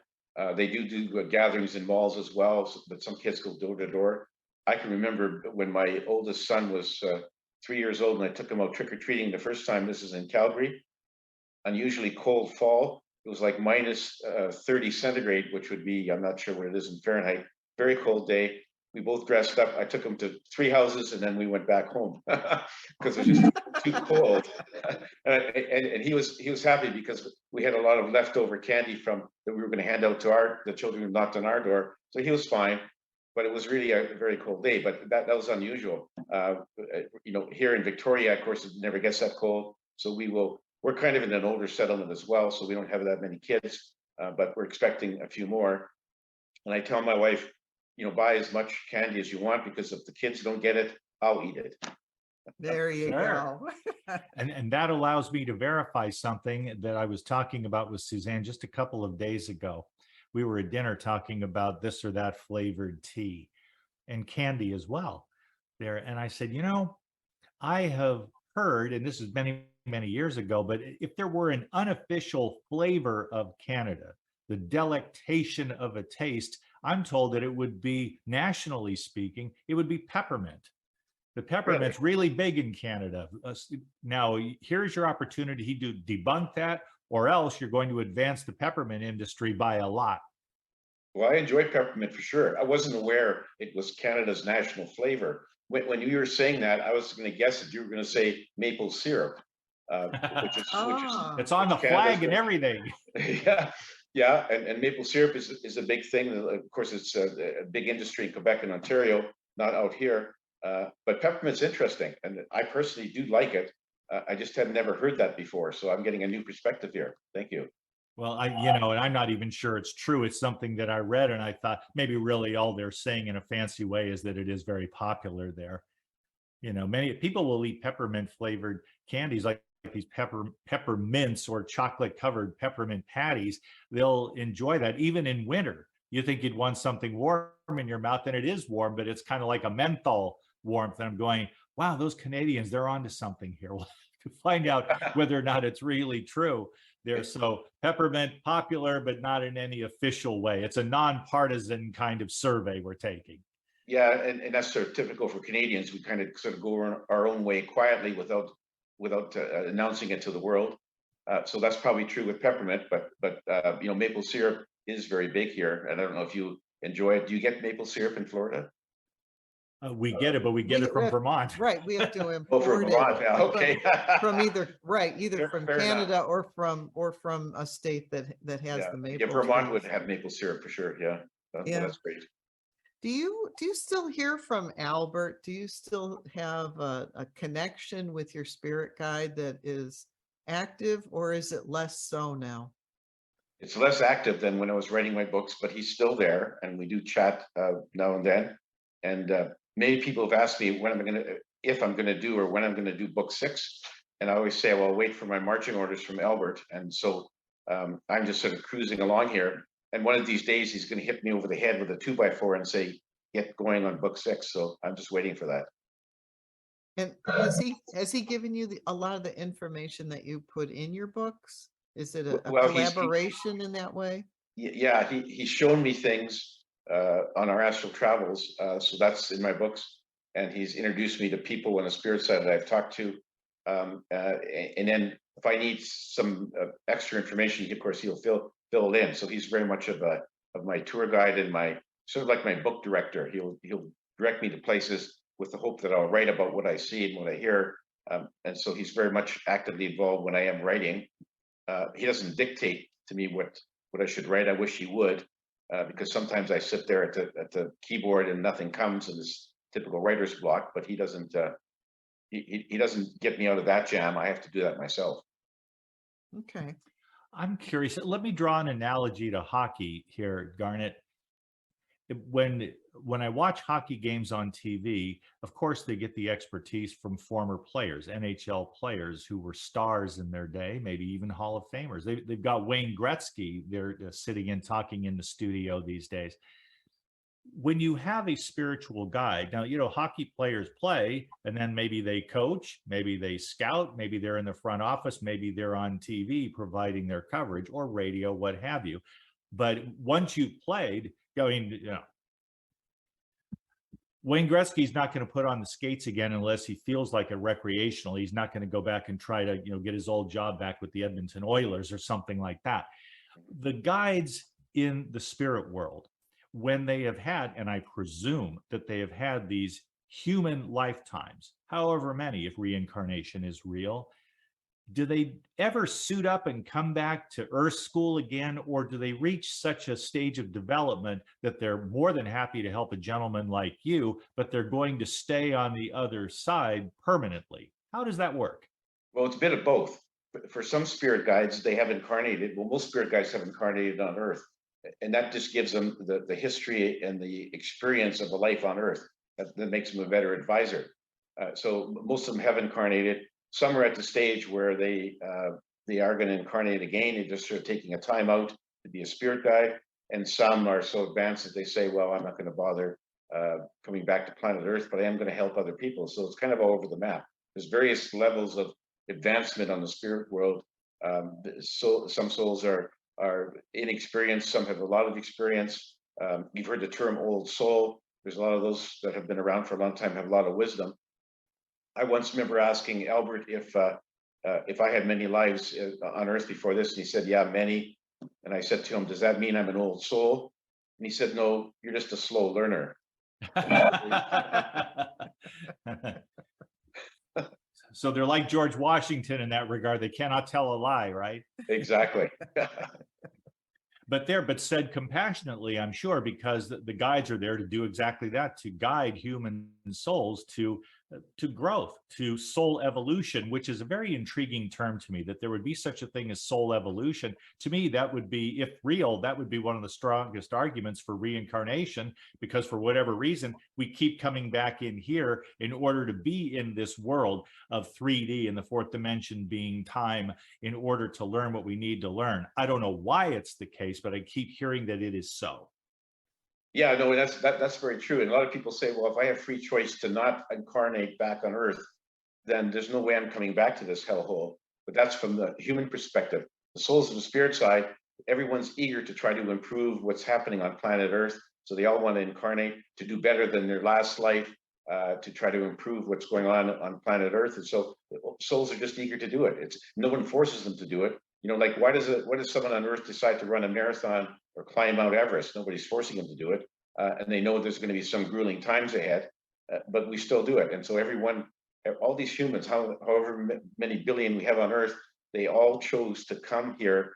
They do gatherings in malls as well, but some kids go door to door. I can remember when my oldest son was 3 years old, and I took him out trick-or-treating the first time. This is in Calgary. Unusually cold fall. It was like minus 30 centigrade, which would be, I'm not sure what it is in Fahrenheit. Very cold day. We both dressed up. I took him to 3 houses, and then we went back home because it was just too cold. And he was happy because we had a lot of leftover candy that we were going to hand out to the children who knocked on our door. So he was fine, but it was really a very cold day. But that was unusual. Here in Victoria, of course, it never gets that cold. So we're kind of in an older settlement as well, so we don't have that many kids, but we're expecting a few more. And I tell my wife, buy as much candy as you want, because if the kids don't get it, I'll eat it. There you go. And that allows me to verify something that I was talking about with Suzanne just a couple of days ago. We were at dinner talking about this or that flavored tea and candy as well there. And I said, I have heard, and this is many, many years ago, but if there were an unofficial flavor of Canada, the delectation of a taste, I'm told that it would be, nationally speaking, it would be peppermint. The peppermint's really big in Canada. Now, here's your opportunity to debunk that, or else you're going to advance the peppermint industry by a lot. Well, I enjoy peppermint for sure. I wasn't aware it was Canada's national flavor. When you were saying that, I was going to guess that you were going to say maple syrup, which is it's on the flag and everything. Yeah, and maple syrup is a big thing. Of course, it's a big industry in Quebec and Ontario, not out here. But peppermint's interesting, and I personally do like it. I just had never heard that before, so I'm getting a new perspective here. Thank you. Well, and I'm not even sure it's true. It's something that I read, and I thought maybe really all they're saying in a fancy way is that it is very popular there. Many people will eat peppermint flavored candies, like these peppermints or chocolate covered peppermint patties. They'll enjoy that even in winter. You think you'd want something warm in your mouth, and it is warm, but it's kind of like a menthol warmth. And I'm going, wow, those Canadians, they're onto something here. We'll have to find out whether or not it's really true there. So peppermint popular, but not in any official way. It's a nonpartisan kind of survey we're taking. Yeah, and that's sort of typical for Canadians. We kind of sort of go our own way quietly without announcing it to the world. So that's probably true with peppermint, but maple syrup is very big here. And I don't know if you enjoy it. Do you get maple syrup in Florida? We get it, but we get it from Vermont. Right, we have to import from Vermont, it. Yeah, okay. From either from fair Canada enough. or from a state that has the maple. Yeah, Vermont trees. would have maple syrup for sure. Yeah, that's great. Do you still hear from Albert? Do you still have a connection with your spirit guide that is active, or is it less so now? It's less active than when I was writing my books, but he's still there, and we do chat now and then. And many people have asked me if I'm going to do, or when I'm going to do book 6, and I always say, well, I'll wait for my marching orders from Albert. And so I'm just sort of cruising along here. And one of these days, he's going to hit me over the head with a 2x4 and say, get going on book 6. So I'm just waiting for that. And has he given you a lot of the information that you put in your books? Is it a collaboration in that way? Yeah, he's shown me things on our astral travels. So that's in my books, and he's introduced me to people on the spirit side that I've talked to. And then if I need some extra information, of course, he'll fill it in. So he's very much of my tour guide and my sort of like my book director. He'll direct me to places with the hope that I'll write about what I see and what I hear. And so he's very much actively involved when I am writing. He doesn't dictate to me what I should write. I wish he would, because sometimes I sit there at the keyboard and nothing comes, and this typical writer's block. But he doesn't. He doesn't get me out of that jam. I have to do that myself. Okay. I'm curious. Let me draw an analogy to hockey here, Garnet. When I watch hockey games on TV, of course, they get the expertise from former players, NHL players who were stars in their day, maybe even Hall of Famers. They've got Wayne Gretzky. They're sitting and talking in the studio these days. When you have a spiritual guide, now, hockey players play, and then maybe they coach, maybe they scout, maybe they're in the front office, maybe they're on TV providing their coverage, or radio, what have you. But once you've played, Wayne Gretzky's not going to put on the skates again unless he feels like a recreational. He's not going to go back and try to, get his old job back with the Edmonton Oilers or something like that. The guides in the spirit world, when they have had, and I presume that they have had these human lifetimes, however many, if reincarnation is real, do they ever suit up and come back to Earth School again, or do they reach such a stage of development that they're more than happy to help a gentleman like you, but they're going to stay on the other side permanently? How does that work? Well, it's a bit of both. For some spirit guides, they have incarnated. Well, most spirit guides have incarnated on Earth, and that just gives them the history and the experience of a life on Earth. That makes them a better advisor. So most of them have incarnated. Some are at the stage where they are going to incarnate again. They're just sort of taking a time out to be a spirit guide. And some are so advanced that they say, well, I'm not going to bother coming back to planet Earth, but I am going to help other people. So it's kind of all over the map. There's various levels of advancement on the spirit world. So some souls are inexperienced. Some have a lot of experience. You've heard the term old soul. There's a lot of those that have been around for a long time, have a lot of wisdom. I once remember asking Albert if I had many lives on Earth before this, and he said, yeah, many. And I said to him, does that mean I'm an old soul? And he said, no, you're just a slow learner. So they're like George Washington in that regard. They cannot tell a lie, right? Exactly. But said compassionately, I'm sure, because the guides are there to do exactly that, to guide human souls to growth, to soul evolution, which is a very intriguing term to me, that there would be such a thing as soul evolution. To me, that would be, if real, that would be one of the strongest arguments for reincarnation, because for whatever reason, we keep coming back in here in order to be in this world of 3D and the fourth dimension being time, in order to learn what we need to learn. I don't know why it's the case, but I keep hearing that it is so. Yeah, no, that's very true. And a lot of people say, well, if I have free choice to not incarnate back on Earth, then there's no way I'm coming back to this hellhole. But that's from the human perspective. The souls of the spirit side, everyone's eager to try to improve what's happening on planet Earth. So they all want to incarnate to do better than their last life, to try to improve what's going on planet Earth. And so souls are just eager to do it. No one forces them to do it. Like why does someone on Earth decide to run a marathon or climb Mount Everest? Nobody's forcing them to do it. And they know there's going to be some grueling times ahead, but we still do it. And so everyone, all these humans, however many billion we have on Earth, they all chose to come here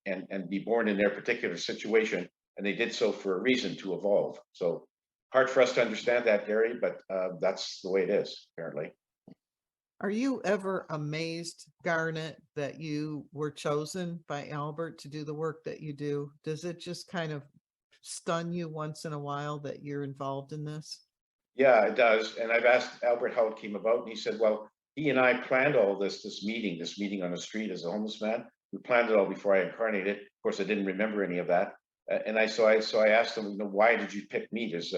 and be born in their particular situation. And they did so for a reason, to evolve. So hard for us to understand that, Gary, but that's the way it is, apparently. Are you ever amazed, Garnet, that you were chosen by Albert to do the work that you do? Does it just kind of stun you once in a while that you're involved in this? Yeah, it does. And I've asked Albert how it came about, and he said, well, he and I planned all this meeting on the street as a homeless man. We planned it all before I incarnated. Of course, I didn't remember any of that. And I asked him, why did you pick me? There's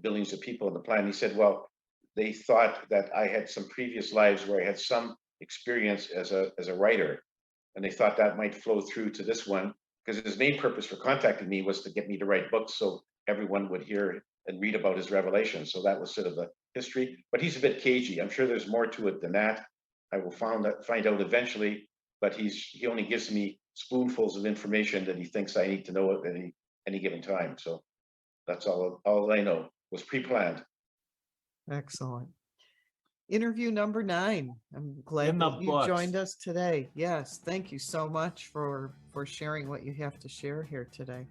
billions of people in the plan. He said, well, they thought that I had some previous lives where I had some experience as a writer, and they thought that might flow through to this one. because his main purpose for contacting me was to get me to write books so everyone would hear and read about his revelations. So that was sort of the history, but he's a bit cagey. I'm sure there's more to it than that. I will find out eventually, but he only gives me spoonfuls of information that he thinks I need to know at any given time. So that's all I know. Was pre-planned. Excellent. Interview number 9. I'm glad that you joined us today. Yes, thank you so much for sharing what you have to share here today.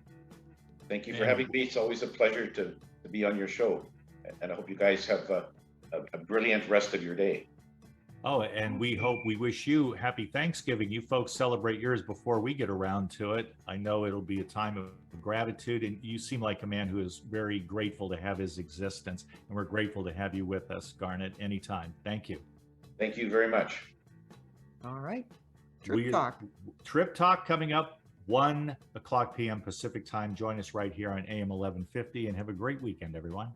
Thank you for having me. It's always a pleasure to be on your show, and I hope you guys have a brilliant rest of your day. Oh, and we wish you happy Thanksgiving. You folks celebrate yours before we get around to it. I know it'll be a time of gratitude, and you seem like a man who is very grateful to have his existence, and we're grateful to have you with us, Garnet, anytime. Thank you. Thank you very much. All right. Talk. Trip Talk coming up 1:00 p.m. Pacific time. Join us right here on AM 1150, and have a great weekend, everyone.